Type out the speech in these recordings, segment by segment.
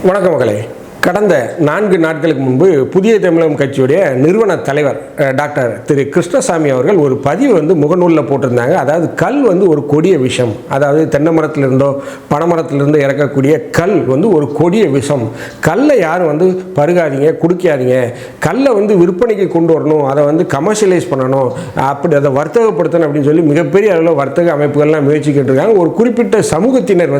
வணக்கம் மகளே. கடந்த 4 நாட்களுக்கு முன்பு புதிய தமிழகம் கட்சியுடைய நிறுவன தலைவர் டாக்டர் திரு கிருஷ்ணசாமி அவர்கள் ஒரு பதிவு முகநூலில் போட்டிருந்தாங்க. அதாவது கல் ஒரு கொடிய விஷம், அதாவது தென்னை மரத்திலிருந்தோ பனைமரத்திலிருந்தோ இறக்கக்கூடிய கல் ஒரு கொடிய விஷம். கல்லை யாரும் பருகாதீங்க, குடிக்காதீங்க. கல்லை விற்பனைக்கு கொண்டு வரணும், அதை கமர்ஷியலைஸ் பண்ணணும், அப்படி அதை வர்த்தகப்படுத்தணும் அப்படின்னு சொல்லி மிகப்பெரிய அளவில் வர்த்தக அமைப்புகள்லாம் முயற்சிக்கிட்டு இருக்காங்க. ஒரு குறிப்பிட்ட சமூகத்தினர்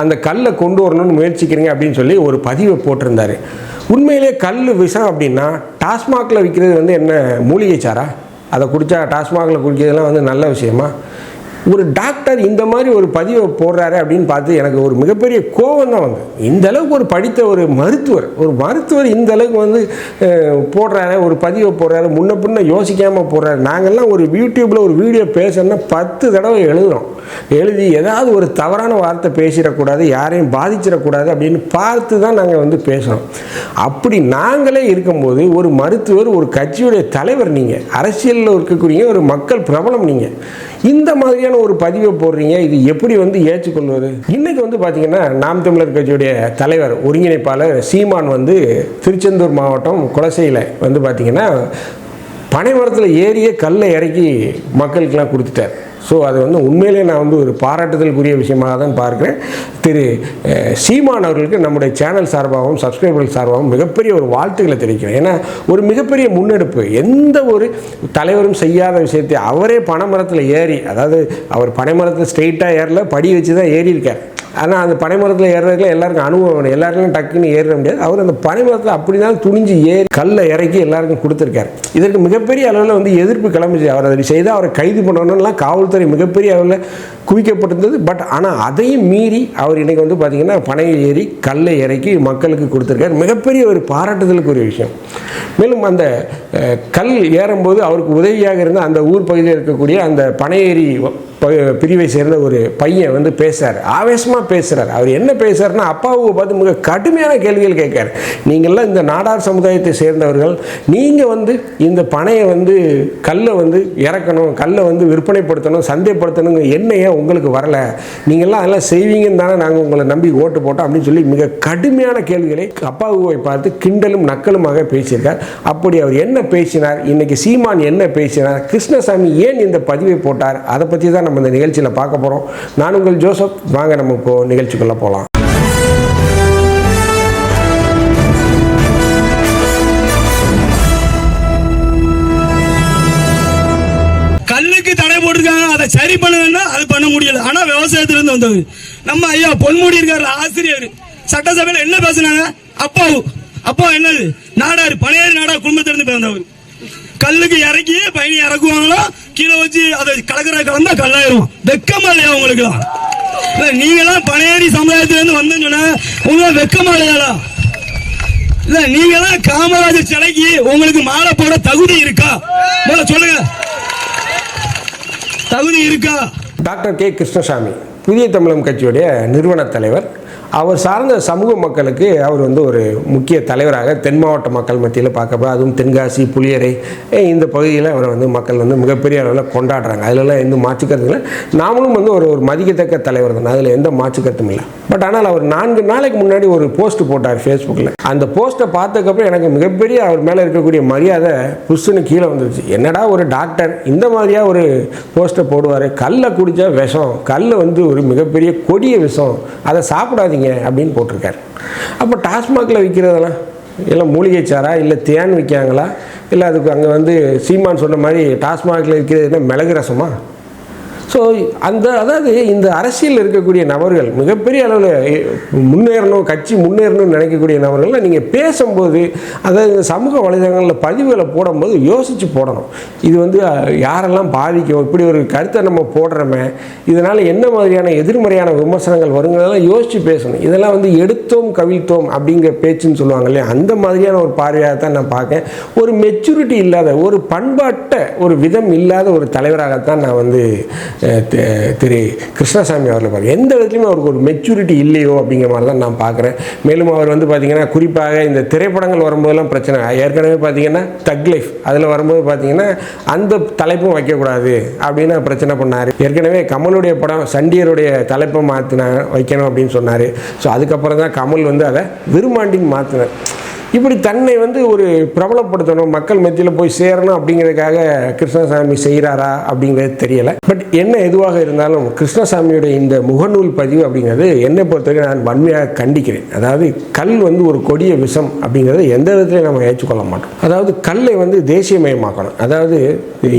அந்த கல்லை கொண்டு வரணும்னு முயற்சிக்கிறீங்க அப்படின்னு சொல்லி ஒரு பதிவை போட்டிருந்தாங்க. உண்மையிலே கல் விஷம் அப்படின்னா டாஸ்மாகில் விற்கிறது என்ன மூலிகை சாரா? அதை குடித்தா டாஸ்மாகில் குடிக்கிறதுலாம் நல்ல விஷயமா? ஒரு டாக்டர் இந்த மாதிரி ஒரு பதிவை போடுறாரு அப்படின்னு பார்த்து எனக்கு ஒரு மிகப்பெரிய கோபம் தான் இந்த அளவுக்கு ஒரு படித்த ஒரு மருத்துவர் இந்த அளவுக்கு போடுறாரு, ஒரு பதிவை போடுறாரு, முன்ன பின்ன யோசிக்காமல் போடுறாரு. நாங்கள்லாம் ஒரு யூடியூப்பில் ஒரு வீடியோ பேசணும்னா 10 தடவை எழுதி ஏதாவது ஒரு தவறான வார்த்தை பேசிடக்கூடாது, யாரையும் பாதிச்சிடக்கூடாது அப்படின்னு பார்த்து தான் நாங்கள் பேசுகிறோம். அப்படி நாங்களே இருக்கும்போது ஒரு மருத்துவர், ஒரு கட்சியுடைய தலைவர், நீங்கள் அரசியலில் இருக்கக்கூடிய ஒரு மக்கள் பிரபலம், நீங்கள் இந்த மாதிரியான ஒரு பதிவை போடுறீங்க. இது எப்படி ஏற்றுக்கொள்வது? இன்னைக்கு பார்த்தீங்கன்னா நாம் தமிழர் கட்சியுடைய தலைவர் ஒருங்கிணைப்பாளர் சீமான் திருச்செந்தூர் மாவட்டம் குலசையில் பார்த்தீங்கன்னா பனைமரத்தில் ஏறிய கல்லை இறக்கி மக்களுக்கெல்லாம் கொடுத்துட்டார். ஸோ அது உண்மையிலே நான் ஒரு பாராட்டுதலுக்குரிய விஷயமாக தான் பார்க்குறேன். திரு சீமான் அவர்களுக்கு நம்முடைய சேனல் சார்பாகவும் சப்ஸ்கிரைபர்கள் சார்பாகவும் மிகப்பெரிய ஒரு வாழ்த்துக்களை தெரிவிக்கிறேன். ஏன்னா ஒரு மிகப்பெரிய முன்னெடுப்பு. எந்த ஒரு தலைவரும் செய்யாத விஷயத்தை அவரே பனைமரத்தில் ஏறி, அதாவது அவர் பனைமரத்தில் ஸ்ட்ரெயிட்டாக ஏறல, படி வச்சு தான் ஏறி இருக்கார். ஆனால் அந்த பனைமரத்தில் ஏறுறதுக்குலாம் எல்லாருக்கும் அனுபவம் வேணும், எல்லாருக்கும் டக்குன்னு ஏற முடியாது. அவர் அந்த பனைமரத்தில் அப்படி தான் துணிஞ்சு ஏறி கல்லை இறக்கி எல்லாருக்கும் கொடுத்துருக்காரு. இதற்கு மிகப்பெரிய அளவில் எதிர்ப்பு கிளம்பிச்சு. அவர் அதை செய்தால் அவரை கைது பண்ணணும்லாம் காவல்துறை மிகப்பெரிய அளவில் குவிக்கப்பட்டிருந்தது. பட் ஆனால் அதையும் மீறி அவர் இன்றைக்கி பார்த்திங்கன்னா பனையில் ஏறி கல்லை இறக்கி மக்களுக்கு கொடுத்துருக்காரு. மிகப்பெரிய ஒரு பாராட்டுதலுக்கு ஒரு விஷயம். மேலும் அந்த கல் ஏறும்போது அவருக்கு உதவியாக இருந்த அந்த ஊர் பகுதியில் இருக்கக்கூடிய அந்த பனையேறி பிரிவை சேர்ந்த ஒரு பையன் பேசுகிறார், ஆவேசமாக பேசுகிறார். அவர் என்ன பேசுகிறாருன்னா, அப்பாவை பார்த்து மிக கடுமையான கேள்விகள் கேட்கார். நீங்கள்லாம் இந்த நாடார் சமுதாயத்தை சேர்ந்தவர்கள், நீங்கள் இந்த பனையை கல்லை இறக்கணும், கல்லை விற்பனைப்படுத்தணும், சந்தைப்படுத்தணுங்க எண்ணெயே உங்களுக்கு வரலை, நீங்கள்லாம் அதெல்லாம் செய்வீங்கன்னு தானே நாங்கள் உங்களை நம்பி ஓட்டு போட்டோம் அப்படின்னு சொல்லி மிக கடுமையான கேள்விகளை அப்பாவை பார்த்து கிண்டலும் நக்கலுமாக பேசியிருக்கார். அப்படி அவர் என்ன பேசினார், இன்னைக்கு சீமான் என்ன பேசினார், கிருஷ்ணசாமி ஏன் இந்த பதிவை போட்டார், அதை பற்றி தான் நம்ம இந்த நிகழ்ச்சியில் பார்க்க போகிறோம். நான் உங்கள் ஜோசப். வாங்க நம்ம இப்போ நிகழ்ச்சிக்குள்ளே போகலாம். கல்லுக்கு தடை போட்டிருக்காங்க, அதை சரி பண்ண அது பண்ண முடியல. ஆனா விவசாயத்திலிருந்து வந்தவர் நம்ம ஐயா பொன்முடி இருக்காரு, ஆசிரியர், சட்டசபையில் என்ன பேசுனாங்க, அப்பா என்னது நாடாரு, பனையாறு நாடார் குடும்பத்திலிருந்து பிறந்தவர். கல்லுக்கு இறக்கி பயணி இறக்குவாங்களோ, கீழே வச்சு அதை கலந்தா கல்லாயிரும். வெக்கமா இல்லையா உங்களுக்குலாம்? நீங்களாம் பனையேறி சமுதாயத்திலிருந்து வந்தேன்னு சொன்னா உங்களுக்கு வெக்கமா இல்லையா? இல்ல நீங்களாம் காமராஜர் சிலைக்கு உங்களுக்கு மாலை போட தகுதி இருக்கா? சொல்லுங்க, தகுதி இருக்கா? டாக்டர் கே கிருஷ்ணசாமி புதிய தமிழகம் கட்சியுடைய நிறுவன தலைவர். அவர் சார்ந்த சமூக மக்களுக்கு அவர் ஒரு முக்கிய தலைவராக தென் மாவட்ட மக்கள் மத்தியில் பார்க்கப்போ, அதுவும் தென்காசி, புளியரை இந்த பகுதியில் அவரை மக்கள் மிகப்பெரிய அளவில் கொண்டாடுறாங்க. அதிலெல்லாம் எந்த மாற்றுக்கருத்தும் இல்லை. நாமளும் ஒரு மதிக்கத்தக்க தலைவர் தான், அதில் எந்த மாற்றுக்கருத்தும் இல்லை. பட் ஆனால் அவர் 4 நாளைக்கு முன்னாடி ஒரு போஸ்ட் போட்டார் ஃபேஸ்புக்கில். அந்த போஸ்ட்டை பார்த்ததுக்கப்புறம் எனக்கு மிகப்பெரிய அவர் மேலே இருக்கக்கூடிய மரியாதை புஷ்ஷுன்னு கீழே வந்துருச்சு. என்னடா ஒரு டாக்டர் இந்த மாதிரியாக ஒரு போஸ்ட்டை போடுவார், கல்லை குடித்தா விஷம், கல் ஒரு மிகப்பெரிய கொடிய விஷம், அதை சாப்பிடாதீங்க அப்படின்னு போட்டிருக்காரு. அப்போ டாஸ்மாகில் விற்கிறதெல்லாம் எல்லாம் மூலிகை சாரா, இல்லை தேன் விற்காங்களா, இல்லை அதுக்கு அங்கே சீமான் சொன்ன மாதிரி டாஸ்மாகில் விற்கிறது என்ன மிளகு ரசமா? ஸோ அதாவது இந்த அரசியல் இருக்கக்கூடிய நபர்கள் மிகப்பெரிய அளவில் முன்னேறணும், கட்சி முன்னேறணும்னு நினைக்கக்கூடிய நபர்கள் நீங்கள் பேசும்போது, அதாவது இந்த சமூக வலைதளங்களில் பதிவுகளை போடும்போது யோசித்து போடணும். இது யாரெல்லாம் பாதிக்கும், இப்படி ஒரு கருத்தை நம்ம போடுறோமே, இதனால் என்ன மாதிரியான எதிர்மறையான விமர்சனங்கள் வருங்கிறதெல்லாம் யோசித்து பேசணும். இதெல்லாம் எடுத்தோம் கவிழ்த்தோம் அப்படிங்கிற பேச்சுன்னு சொல்லுவாங்க இல்லையா, அந்த மாதிரியான ஒரு பார்வையாக தான் நான் பார்க்கேன். ஒரு மெச்சூரிட்டி இல்லாத, ஒரு பண்பாட்ட ஒரு விதம் இல்லாத ஒரு தலைவராகத்தான் நான் திரு கிருஷ்ணசாமி அவர்களை பார்க்க எந்த விதத்துலையுமே அவருக்கு ஒரு மெச்சூரிட்டி இல்லையோ அப்படிங்கிற மாதிரி தான் நான் பார்க்குறேன். மேலும் அவர் வந்து பார்த்திங்கன்னா குறிப்பாக இந்த திரைப்படங்கள் வரும்போதெல்லாம் பிரச்சனை. ஏற்கனவே பார்த்திங்கன்னா தக் லைஃப் அதில் வரும்போது பார்த்திங்கன்னா அந்த தலைப்பும் வைக்கக்கூடாது அப்படின்னு பிரச்சனை பண்ணார். ஏற்கனவே கமலுடைய படம் சண்டியருடைய தலைப்பை வைக்கணும் அப்படின்னு சொன்னார். ஸோ அதுக்கப்புறம் தான் கமல் வந்து அதை விருமாண்டின்னு மாற்றினார். இப்படி தன்னை வந்து ஒரு பிரபலப்படுத்தணும், மக்கள் மத்தியில் போய் சேரணும் அப்படிங்கிறதுக்காக கிருஷ்ணசாமி செய்கிறாரா அப்படிங்கிறது தெரியலை. பட் என்ன எதுவாக இருந்தாலும் கிருஷ்ணசாமியுடைய இந்த முகநூல் பதிவு அப்படிங்கிறது என்னை பொறுத்தவரைக்கும் நான் வன்மையாக கண்டிக்கிறேன். அதாவது கல் வந்து ஒரு கொடிய விஷம் அப்படிங்கிறது எந்த விதத்துலையும் நம்ம ஏற்றுக்கொள்ள மாட்டோம். அதாவது கல்லை வந்து தேசியமயமாக்கணும். அதாவது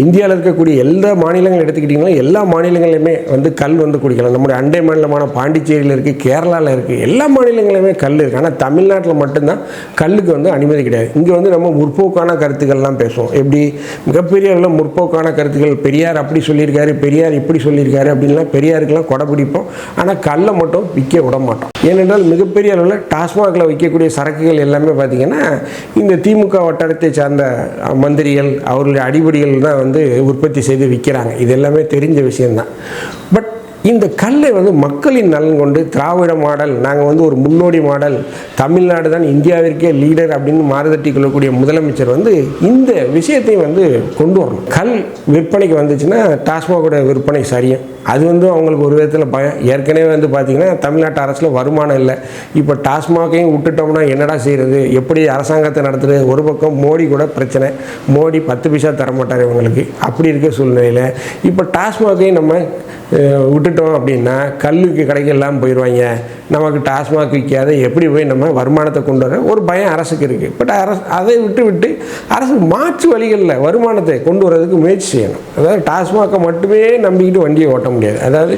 இந்தியாவில் இருக்கக்கூடிய எல்லா மாநிலங்கள் எடுத்துக்கிட்டிங்கன்னா எல்லா மாநிலங்களிலுமே வந்து கல் வந்து குடிக்கலாம். நம்முடைய அண்டை மாநிலமான பாண்டிச்சேரியில் இருக்குது, கேரளாவில் இருக்குது, எல்லா மாநிலங்களிலுமே கல் இருக்குது. ஆனால் தமிழ்நாட்டில் மட்டும்தான் கல்லுக்கு வந்து அனுமதி கிடையாது. இங்கே வந்து நம்ம முற்போக்கான கருத்துக்கள்லாம் பேசுவோம். எப்படி மிகப்பெரிய அளவில் முற்போக்கான கருத்துக்கள், பெரியார் அப்படி சொல்லியிருக்காரு, பெரியார் இப்படி சொல்லியிருக்காரு அப்படின்லாம் பெரியாருக்கெல்லாம் கொடை பிடிப்போம். ஆனால் கல்லை மட்டும் விற்க விட மாட்டோம். ஏனென்றால் மிகப்பெரிய அளவில் டாஸ்மாகில் விற்கக்கூடிய சரக்குகள் எல்லாமே பார்த்திங்கன்னா இந்த திமுக வட்டாரத்தை சார்ந்த மந்திரிகள் அவர்களுடைய அடிப்படைகள் தான் வந்து உற்பத்தி செய்து விற்கிறாங்க. இது எல்லாமே தெரிஞ்ச விஷயம்தான். பட் இந்த கல்லை வந்து மக்களின் நலன் கொண்டு திராவிட மாடல், நாங்கள் வந்து ஒரு முன்னோடி மாடல், தமிழ்நாடு தான் இந்தியாவிற்கே லீடர் அப்படின்னு மாறுதட்டி கொள்ளக்கூடிய முதலமைச்சர் வந்து இந்த விஷயத்தையும் வந்து கொண்டு வரணும். கல் விற்பனைக்கு வந்துச்சுன்னா டாஸ்மாகோட விற்பனை சரியும். அது வந்து அவங்களுக்கு ஒரு விதத்தில் பயம். ஏற்கனவே வந்து பார்த்திங்கன்னா தமிழ்நாட்டு அரசில் வருமானம் இல்லை. இப்போ டாஸ்மாகையும் விட்டுட்டோம்னா என்னடா செய்கிறது, எப்படி அரசாங்கத்தை நடத்துகிறது? ஒரு பக்கம் மோடி கூட பிரச்சனை, மோடி 10 பைசா தரமாட்டார் இவங்களுக்கு. அப்படி இருக்க சூழ்நிலையில் இப்போ டாஸ்மாகையும் நம்ம விட்டுட்டோம் அப்படின்னா கல்லுக்கு கடைக்கெல்லாம் போயிடுவாங்க, நமக்கு டாஸ்மாக் விற்காத எப்படி போய் நம்ம வருமானத்தை கொண்டு வர ஒரு பயம் அரசுக்கு இருக்குது. பட் அரசு அதை விட்டு அரசு மாற்று வழிகளில் வருமானத்தை கொண்டு வரதுக்கு முயற்சி செய்யணும். அதாவது டாஸ்மாகை மட்டுமே நம்பிக்கிட்டு வண்டியை ஓட்ட முடியாது. அதாவது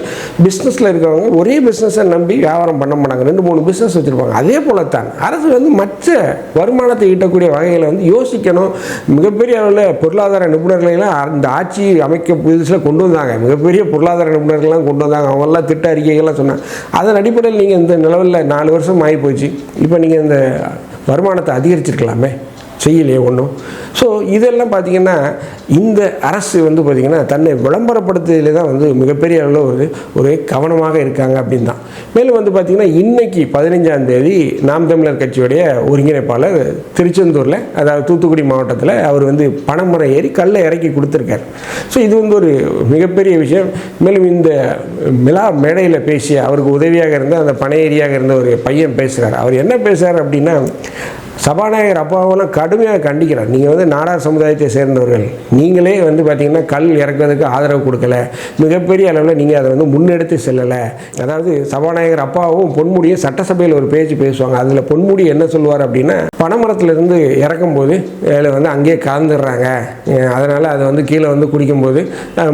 பிஸ்னஸில் இருக்கவங்க ஒரே பிஸ்னஸை நம்பி வியாபாரம் பண்ண மாட்டாங்க, 2-3 பிஸ்னஸ் வச்சுருப்பாங்க. அதே போலத்தான் அரசு வந்து மற்ற வருமானத்தை ஈட்டக்கூடிய வகைகளை வந்து யோசிக்கணும். மிகப்பெரிய அளவில் பொருளாதார நிபுணர்களெல்லாம் அந்த ஆட்சி அமைக்க புதுசில் கொண்டு வந்தாங்க. மிகப்பெரிய பொருளாதார நிபுணர்கள்லாம் கொண்டு வந்தாங்க. அவங்கெல்லாம் திட்ட அறிக்கைகள்லாம் சொன்னாங்க. அதன் அடிப்படையில் நீங்கள் இந்த நிலவில் 4 வருஷம் ஆகி போச்சு, இப்போ நீங்கள் இந்த வருமானத்தை அதிகரிச்சிருக்கலாமே, செய்யலையே ஒன்றும். ஸோ இதெல்லாம் பார்த்திங்கன்னா இந்த அரசு வந்து பார்த்திங்கன்னா தன்னை விளம்பரப்படுத்துறதுல தான் வந்து மிகப்பெரிய அளவில் ஒரு கவனமாக இருக்காங்க அப்படின்னு தான். மேலும் வந்து பார்த்திங்கன்னா இன்றைக்கி 15ஆம் தேதி நாம் தமிழர் கட்சியுடைய ஒருங்கிணைப்பாளர் திருச்செந்தூரில், அதாவது தூத்துக்குடி மாவட்டத்தில் அவர் வந்து பனைமரம் ஏறி கல்லை இறக்கி கொடுத்துருக்கார். ஸோ இது வந்து ஒரு மிகப்பெரிய விஷயம். மேலும் இந்த மிலா மேடையில் பேசிய அவருக்கு உதவியாக இருந்த அந்த பனையேரியாக இருந்த ஒரு பையன் பேசுகிறார். அவர் என்ன பேசுகிறார் அப்படின்னா, சபாநாயகர் அப்பாவெல்லாம் கடுமையாக கண்டிக்கிறார். நீங்கள் வந்து நாடார் சமுதாயத்தை சேர்ந்தவர்கள், நீங்களே வந்து பார்த்திங்கன்னா கல் இறக்கிறதுக்கு ஆதரவு கொடுக்கல, மிகப்பெரிய அளவில் நீங்கள் அதை வந்து முன்னெடுத்து செல்லலை. அதாவது சபாநாயகர் அப்பாவும் பொன்முடியும் சட்டசபையில் ஒரு பேச்சு பேசுவாங்க. அதில் பொன்முடி என்ன சொல்லுவார் அப்படின்னா, பனைமரத்துலேருந்து இறக்கும்போது அதில் வந்து அங்கேயே கலந்துடுறாங்க, அதனால் அதை வந்து கீழே வந்து குடிக்கும்போது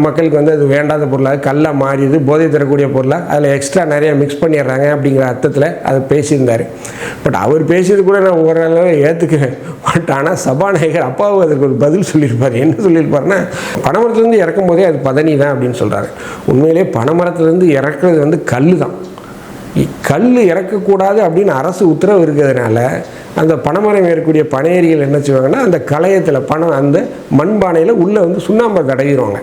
மக்களுக்கு வந்து அது வேண்டாத பொருளாக கல்லாக மாறிடுது, போதை தரக்கூடிய பொருளாக அதில் எக்ஸ்ட்ரா நிறைய மிக்ஸ் பண்ணிடுறாங்க அப்படிங்கிற அர்த்தத்தில் அதை பேசியிருந்தார். பட் அவர் பேசியது கூட நான் ஓரளவு ஏற்றுக்கிறேன். பட் ஆனால் சபாநாயகர் அப்பாவும் அதுக்கு ஒரு பதில் சொல்லியிருப்பார். என்ன சொல்லியிருப்பாருன்னா, பனைமரத்துலேருந்து இறக்கும் போதே அது பதனி தான் அப்படின்னு சொல்கிறாரு. உண்மையிலே பனைமரத்துலேருந்து இறக்குறது வந்து கல் தான். கல் இறக்கக்கூடாது அப்படின்னு அரசு உத்தரவு இருக்கிறதுனால அந்த பனைமரம் ஏறக்கூடிய பனையேரிகள் என்ன செய்வாங்கன்னா, அந்த களையத்தில் அந்த மண்பானையில் உள்ளே வந்து சுண்ணாம்பை தடவிடுவாங்க.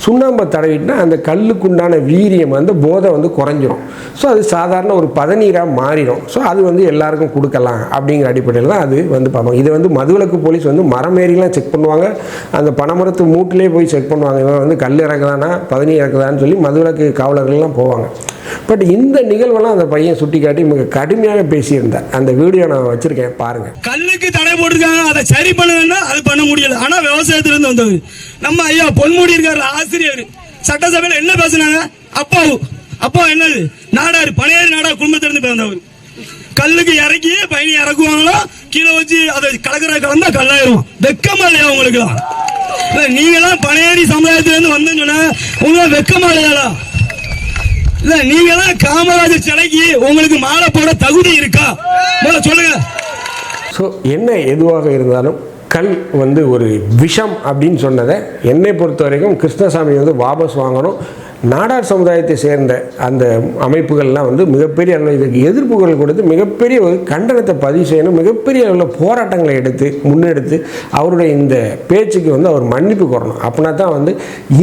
சுண்ணாம்பை தடவிட்டுனா அந்த கல்லுக்குண்டான வீரியம் வந்து போதை வந்து குறைஞ்சிரும். ஸோ அது சாதாரண ஒரு பதநீராக மாறிடும். ஸோ அது வந்து எல்லாருக்கும் கொடுக்கலாம் அப்படிங்கிற அடிப்படையில் தான் அது வந்து பார்ப்பாங்க. இதை வந்து மதுவிலக்கு போலீஸ் வந்து மரமேறிலாம் செக் பண்ணுவாங்க, அந்த பனைமரத்து மூட்டிலே போய் செக் பண்ணுவாங்க. இவன் வந்து கல் இறக்குதானா பதநீர் இறக்குதான்னு சொல்லி மதுவிலக்கு காவலர்கள்லாம் போவாங்க. பட் இந்த நிகழ்வெல்லாம் அந்த பையன் சுட்டி காட்டி மிக கடுமையாக பேசியிருந்தார். அந்த வீடியோ நான் வச்சிருக்கேன், பாருங்க. கல்லுக்கு தடை போட்டிருக்காங்க, அதை சரி பண்ணணும்னா அது பண்ண முடியல. ஆனா விவசாயத்திலிருந்து வந்தது நம்ம ஐயா பொன்முடி இருக்காரு, ஆசிரியர், சட்டசபையில் என்ன பேசுனாங்க, அப்பா என்னது நாடாரு, பழைய நாடார் குடும்பத்திலிருந்து பிறந்தவர். கல்லுக்கு இறக்கி பயணி இறக்குவாங்களோ, கீழே வச்சு அதை கலந்தா கல்லாயிரும். வெக்கமா இல்லையா உங்களுக்கு? நீங்களாம் பழையடி சமுதாயத்திலிருந்து வந்தேன்னு சொன்ன உங்களுக்கு வெக்கமா இல்லையா? இல்ல நீங்களாம் காமராஜர் சிலைக்கு உங்களுக்கு மாலை போட தகுதி இருக்கா சொல்லுங்க. ஸோ என்ன எதுவாக இருந்தாலும் கல் வந்து ஒரு விஷம் அப்படின்னு சொன்னதை என்னை பொறுத்த வரைக்கும் கிருஷ்ணசாமி வந்து வாபஸ் வாங்கணும். நாடார் சமுதாயத்தை சேர்ந்த அந்த அமைப்புகள்லாம் வந்து மிகப்பெரிய அளவில் இதுக்கு எதிர்ப்புகள் கொடுத்து மிகப்பெரிய ஒரு கண்டனத்தை பதிவு செய்யணும், மிகப்பெரிய அளவில் போராட்டங்களை முன்னெடுத்து அவருடைய இந்த பேச்சுக்கு வந்து அவர் மன்னிப்பு கோரணும். அப்படின்னா தான் வந்து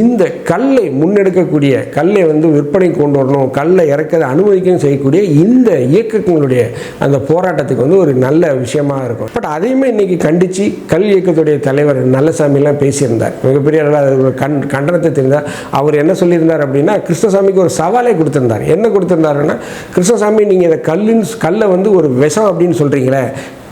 இந்த கல்லை முன்னெடுக்கக்கூடிய, கல்லை வந்து விற்பனை கொண்டு வரணும், கல்லை இறக்கதை அனுமதிக்கவும் செய்யக்கூடிய இந்த இயக்கங்களுடைய அந்த போராட்டத்துக்கு வந்து ஒரு நல்ல விஷயமா இருக்கும். பட் அதையுமே இன்னைக்கு கண்டித்து கல் இயக்கத்துடைய தலைவர் நல்லசாமிலாம் பேசியிருந்தார். மிகப்பெரிய அளவில் கண்டனத்தை தெரிந்தார். அவர் என்ன சொல்லியிருந்தார் அப்படின்னா, கிருஷ்ணசாமிக்கு ஒரு சவாலே கொடுத்திருந்தார். என்ன கொடுத்திருந்தாருன்னா, கிருஷ்ணசாமி நீங்கள் இதை கல்லை வந்து ஒரு விஷம் அப்படின்னு சொல்கிறீங்களே,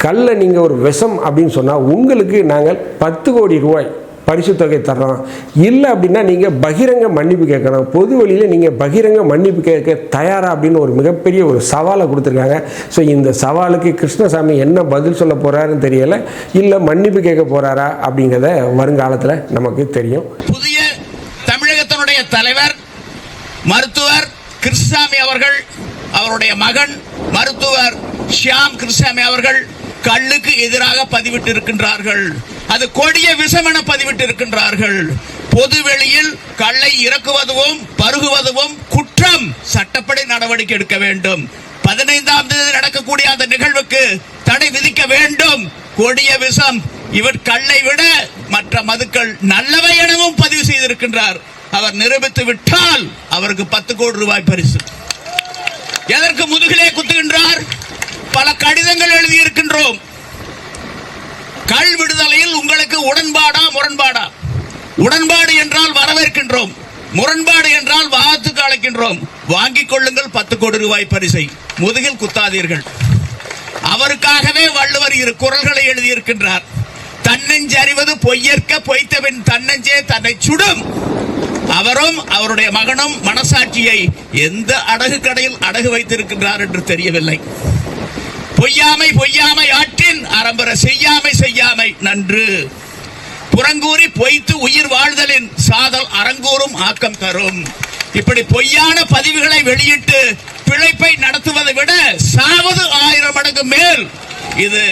கல்லை நீங்கள் ஒரு விஷம் அப்படின்னு சொன்னால் உங்களுக்கு நாங்கள் 10 கோடி ரூபாய் பரிசு தொகை தர்றோம், இல்லை அப்படின்னா நீங்கள் பகிரங்க மன்னிப்பு கேட்கணும், பொது வழியில் நீங்கள் பகிரங்க மன்னிப்பு கேட்க தயாரா அப்படின்னு ஒரு மிகப்பெரிய ஒரு சவாலை கொடுத்துருக்காங்க. ஸோ இந்த சவாலுக்கு கிருஷ்ணசாமி என்ன பதில் சொல்ல போகிறாருன்னு தெரியலை, இல்லை மன்னிப்பு கேட்க போகிறாரா அப்படிங்கிறத வருங்காலத்தில் நமக்கு தெரியும். புதிய தமிழகத்தினுடைய தலைவர் மருத்துவர் கிருஷ்ணசாமி அவர்கள், அவருடைய மகன் மருத்துவர் ஷியாம் கிருஷ்ணசாமி அவர்கள் கல்லுக்கு எதிராக பதிவிட்டு இருக்கின்றார்கள். அது கொடிய விஷம் என பதிவிட்டு இருக்கின்றார்கள். பொதுவெளியில் கல்லை இறக்குவதும் பருகுவதும் குற்றம், சட்டப்படி நடவடிக்கை எடுக்க வேண்டும். 15ஆம் தேதி நடக்கக்கூடிய அந்த நிகழ்வுக்கு தடை விதிக்க வேண்டும். கொடிய விஷம், இவர் கல்லை விட மற்ற மதுக்கள் நல்லவை எனவும் பதிவு செய்திருக்கின்றார். அவர் நிரூபித்து விட்டால் அவருக்கு 10 கோடி ரூபாய் பரிசு. எதற்கு முதுகிலே குத்துகின்றார்? பல கடிதங்கள் எழுதியிருக்கின்றோம். கள் விடுதலையில் உங்களுக்கு உடன்பாடா முரண்பாடா? உடன்பாடு என்றால் வரவேற்கின்றோம், முரண்பாடு என்றால் வாத்துக்கு அழைக்கின்றோம். வாங்கிக் கொள்ளுங்கள் 10 கோடி ரூபாய் பரிசை, முதுகில் குத்தாதீர்கள். அவருக்காகவே வள்ளுவர் 2 குறள்களை எழுதியிருக்கின்றார். தன்னெஞ்சு அறிவது பொய்யற்க, பொய்த்தவன் தன்னெஞ்சே தன்னை சுடும். அவரும் அவருடைய மகனும் மனசாட்சியை எந்த அடகு கடையில் அடகு வைத்திருக்கின்றார் என்று தெரியவில்லை. பொய்யாமை பொய்யாமை ஆற்றின் அறம்பெற செய்யாமை செய்யாமை நன்று. புறங்கூறி பொய்த்து உயிர் வாழ்தலின் சாதல் அரங்கூறும் ஆக்கம் தரும். இப்படி பொய்யான பதிவுகளை வெளியிட்டு பிழைப்பை நடத்துவதை விட சாவது 1000 மடங்கு மேல். இது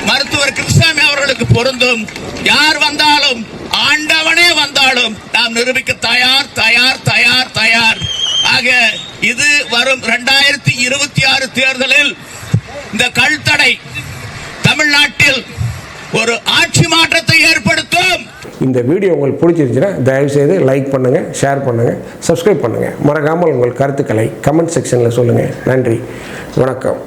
மருத்துவர் கிருஷ்ணசாமி அவர்களுக்கு பொருந்தும். யார் வந்தாலும், ஆண்டவனே வந்தாலும் நாம் நிரூபிக்க தயார் தயார் தயார் தயார். ஆக இது வரும் 2026 தேர்தலில் இந்த கல் தடை தமிழ்நாட்டில் ஒரு ஆட்சி மாற்றத்தை ஏற்படுத்தும். இந்த வீடியோ உங்களுக்கு பிடிச்சிருந்துச்சுன்னா தயவுசெய்து லைக் பண்ணுங்கள், ஷேர் பண்ணுங்கள், சப்ஸ்கிரைப் பண்ணுங்கள். மறக்காமல் உங்கள் கருத்துக்களை கமெண்ட் செக்ஷனில் சொல்லுங்கள். நன்றி, வணக்கம்.